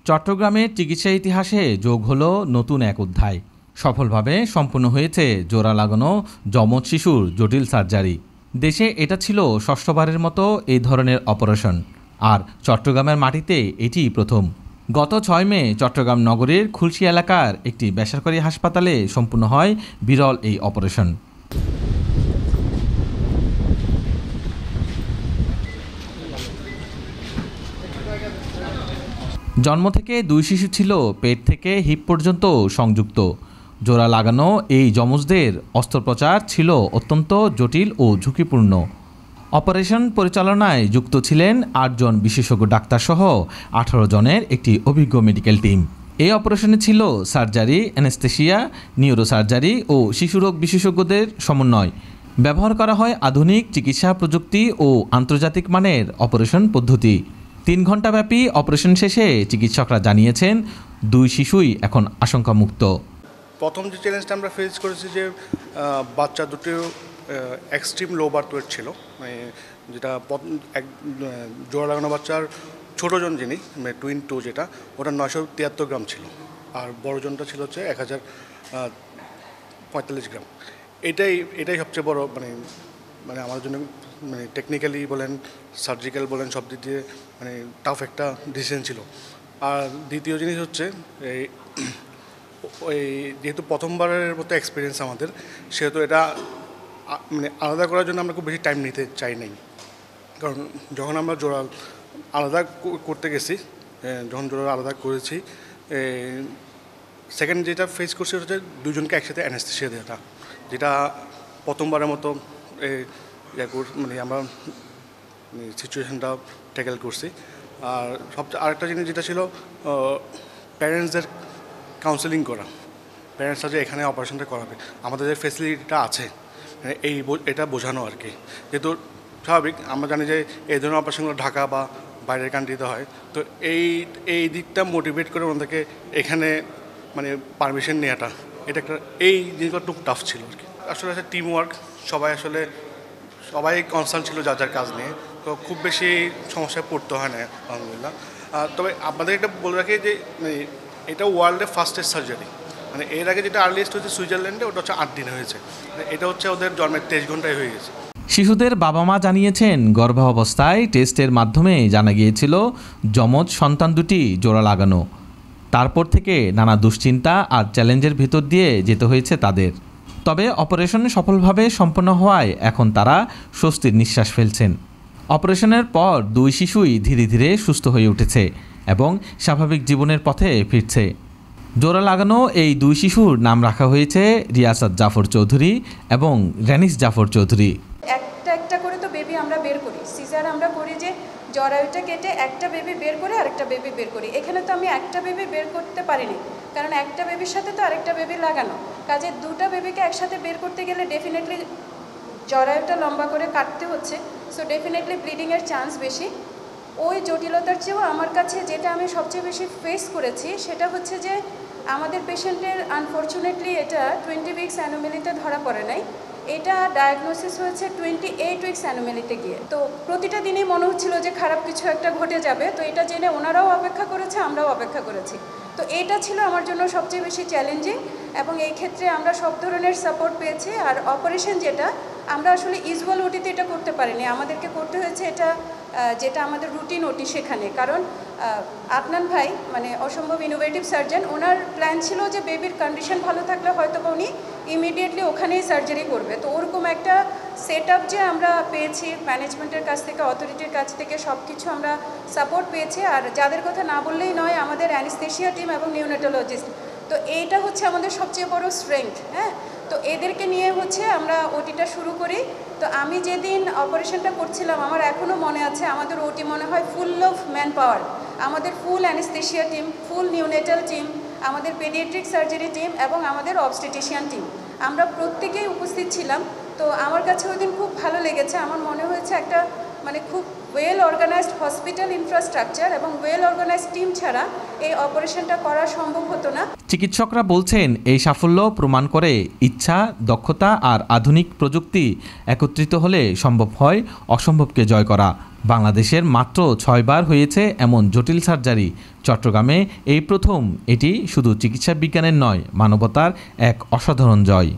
চট্টগ্রামের চিকিৎসা ইতিহাসে যোগ হলো নতুন এক অধ্যায়। সফলভাবে সম্পন্ন হয়েছে জোড়া লাগানো যমজ শিশুর জটিল সার্জারি। দেশে এটা ছিল ষষ্ঠবারের মতো এই ধরনের অপারেশন, আর চট্টগ্রামের মাটিতে এটি প্রথম। গত 6 মে চট্টগ্রাম নগরীর খুলশী এলাকার একটি বেসরকারি হাসপাতালে সম্পূর্ণ হয় বিরল এই অপারেশন। জন্ম থেকে 2 শিশু ছিল পেট থেকে হিপ পর্যন্ত সংযুক্ত। জোড়া লাগানো এই যমজদের অস্ত্রোপচার ছিল অত্যন্ত জটিল ও ঝুঁকিপূর্ণ। অপারেশন পরিচালনায় যুক্ত ছিলেন 8 জন বিশেষজ্ঞ ডাক্তারসহ 18 জনের একটি অভিজ্ঞ মেডিকেল টিম। এই অপারেশনে ছিল সার্জারি, অ্যানেস্থেসিয়া, নিউরোসার্জারি ও শিশুরোগ বিশেষজ্ঞদের সমন্বয়। ব্যবহার করা হয় আধুনিক চিকিৎসা প্রযুক্তি ও আন্তর্জাতিক মানের অপারেশন পদ্ধতি। 3 ঘণ্টাব্যাপী অপারেশন শেষে চিকিৎসকরা জানিয়েছেন 2 শিশুই এখন আশঙ্কামুক্ত। প্রথম যে চ্যালেঞ্জটা আমরা ফেস করেছি যে বাচ্চা দুটো এক্সট্রিম লো বার্থ ওয়েট ছিল, মানে যেটা জোড়া লাগানো বাচ্চার ছোটোজন যিনি টুইন টু যেটা ওটা 973 গ্রাম ছিল, আর বড়জনটা ছিল হচ্ছে 1045 গ্রাম। এটাই সবচেয়ে বড় মানে আমার জন্য মানে টেকনিক্যালি বলেন, সার্জিক্যাল বলেন, সব দিক দিয়ে মানে টাফ একটা ডিসিশন ছিল। আর দ্বিতীয় জিনিস হচ্ছে ওই যেহেতু প্রথমবারের মতো এক্সপিরিয়েন্স আমাদের, সেহেতু এটা মানে আলাদা করার জন্য আমরা খুব বেশি টাইম নিতে চাই নাই। কারণ যখন আমরা জোড়া আলাদা করতে গেছি, যখন জোড়া আলাদা করেছি, সেকেন্ড যেটা ফেস করছি হচ্ছে 2 জনকে একসাথে অ্যানেস্থেসিয়া দেওয়াটা, যেটা প্রথমবারের মতো মানে আমরা সিচুয়েশনটা ট্যাকেল করছি। আর সবচেয়ে আরেকটা জিনিস যেটা ছিল প্যারেন্টসদের কাউন্সেলিং করা, প্যারেন্টসরা যে এখানে অপারেশনটা করাবে, আমাদের যে ফেসিলিটিটা আছে এটা বোঝানো আর কি। যেহেতু স্বাভাবিক আমরা জানি যে এই ধরনের অপারেশনগুলো ঢাকা বা বাইরের কান্ট্রিতে হয়, তো এই দিকটা মোটিভেট করে ওনাদেরকে এখানে মানে পারমিশন নেওয়াটা, এটা একটা এই জিনিসটা খুব টাফ ছিল আর কি। আসলে টিম ওয়ার্ক, সবাই কনসার্ন ছিল যার কাজ নিয়ে, তো খুব বেশি সমস্যায় পড়তে হয় না আলহামদুলিল্লাহ। তবে আপনাদের এটা বলে রাখি যে এটা ওয়ার্ল্ডের ফাস্টেস্ট সার্জারি। মানে এর আগে যেটা আর্লিয়েস্ট হয়েছে সুইজারল্যান্ডে, ওটা হচ্ছে 8 দিনে হয়েছে, এটা হচ্ছে ওদের জন্মের 23 ঘন্টায় হয়ে গেছে। শিশুদের বাবা মা জানিয়েছেন গর্ভাবস্থায় টেস্টের মাধ্যমে জানা গিয়েছিল যমজ সন্তান দুটি জোড়া লাগানো। তারপর থেকে নানা দুশ্চিন্তা আর চ্যালেঞ্জের ভেতর দিয়ে যেতে হয়েছে তাদের। তবে অপারেশন সফলভাবে সম্পন্ন হওয়ায় এখন তারা স্বস্তির নিঃশ্বাস ফেলছেন। অপারেশনের পর 2 শিশুই ধীরে ধীরে সুস্থ হয়ে উঠেছে এবং স্বাভাবিক জীবনের পথে ফিরছে। জোড়া লাগানো এই 2 শিশুর নাম রাখা হয়েছে রিয়াসাত জাফর চৌধুরী এবং রেনিস জাফর চৌধুরী। একটা করে তো বেবি আমরা বের করি, সিজার আমরা করি যে জরায়ুটা কেটে একটা বেবি বের করে আরেকটা বেবি বের করি। এখানে তো আমি একটা বেবি বের করতে পারিনি, কারণ একটা বেবির সাথে তো আরেকটা বেবি লাগানো, কাজে 2টা বেবিকে একসাথে বের করতে গেলে ডেফিনেটলি জরায়ুটা লম্বা করে কাটতে হচ্ছে, সো ডেফিনেটলি ব্লিডিংয়ের চান্স বেশি। ওই জটিলতার চেয়েও আমার কাছে যেটা আমি সবচেয়ে বেশি ফেস করেছি সেটা হচ্ছে যে আমাদের পেশেন্টের আনফর্চুনেটলি এটা 20 উইকস অ্যানোমেলিতে ধরা পড়ে নাই, এটা ডায়াগনোসিস হয়েছে 28 উইকস অ্যানোমেলিতে গিয়ে। তো প্রতিটা দিনই মনে হচ্ছিল যে খারাপ কিছু একটা ঘটে যাবে, তো এটা জেনে ওনারাও অপেক্ষা করেছে, আমরাও অপেক্ষা করেছি। তো এটা ছিল আমার জন্য সবচেয়ে বেশি চ্যালেঞ্জিং, এবং এই ক্ষেত্রে আমরা সব ধরনের সাপোর্ট পেয়েছি। আর অপারেশন আমরা আসলে ইউজুয়াল ওটিতে এটা করতে পারিনি, আমাদেরকে করতে হয়েছে যেটা আমাদের রুটিন ওটি সেখানে। কারণ আদনান ভাই মানে অসম্ভব ইনোভেটিভ সার্জন, ওনার প্ল্যান ছিল যে বেবির কন্ডিশন ভালো থাকলে হয়তো বা উনি ইমিডিয়েটলি ওখানেই সার্জারি করবে। তো ওরকম একটা সেট আপ যে আমরা পেয়েছি ম্যানেজমেন্টের কাছ থেকে, অথরিটির কাছ থেকে সব কিছু আমরা সাপোর্ট পেয়েছি। আর যাদের কথা না বললেই নয়, আমাদের অ্যানেস্থেসিয়া টিম এবং নিউনেটোলজিস্ট, তো এইটা হচ্ছে আমাদের সবচেয়ে বড় স্ট্রেংথ। হ্যাঁ, তো এদেরকে নিয়ে হচ্ছে আমরা ওটিটা শুরু করি। তো আমি যেদিন অপারেশনটা করছিলাম আমার এখনও মনে আছে, আমাদের ওটি মনে হয় ফুল অফ ম্যান পাওয়ার, আমাদের ফুল অ্যানেস্থেসিয়া টিম, ফুল নিউনেটাল টিম, আমাদের পেডিয়াট্রিক সার্জারি টিম এবং আমাদের অবস্টেটিশিয়ান টিম, আমরা প্রত্যেকেই উপস্থিত ছিলাম। তো আমার কাছে ওই দিন খুব ভালো লেগেছে, আমার মনে হয়েছে একটা মানে খুব ওয়েল অর্গানাইজড হসপিটাল ইনফ্রাস্ট্রাকচার এবং ওয়েল অর্গানাইজড টিম ছাড়া এই অপারেশনটা করা সম্ভব হতো না। চিকিৎসকরা বলছেন এই সাফল্য প্রমাণ করে ইচ্ছা, দক্ষতা আর আধুনিক প্রযুক্তি একত্রিত হলে সম্ভব হয় অসম্ভবকে জয় করা। বাংলাদেশের মাত্র 6 বার হয়েছে এমন জটিল সার্জারি। চট্টগ্রামে এই প্রথম। এটি শুধু চিকিৎসা বিজ্ঞানের নয়, মানবতার এক অসাধারণ জয়।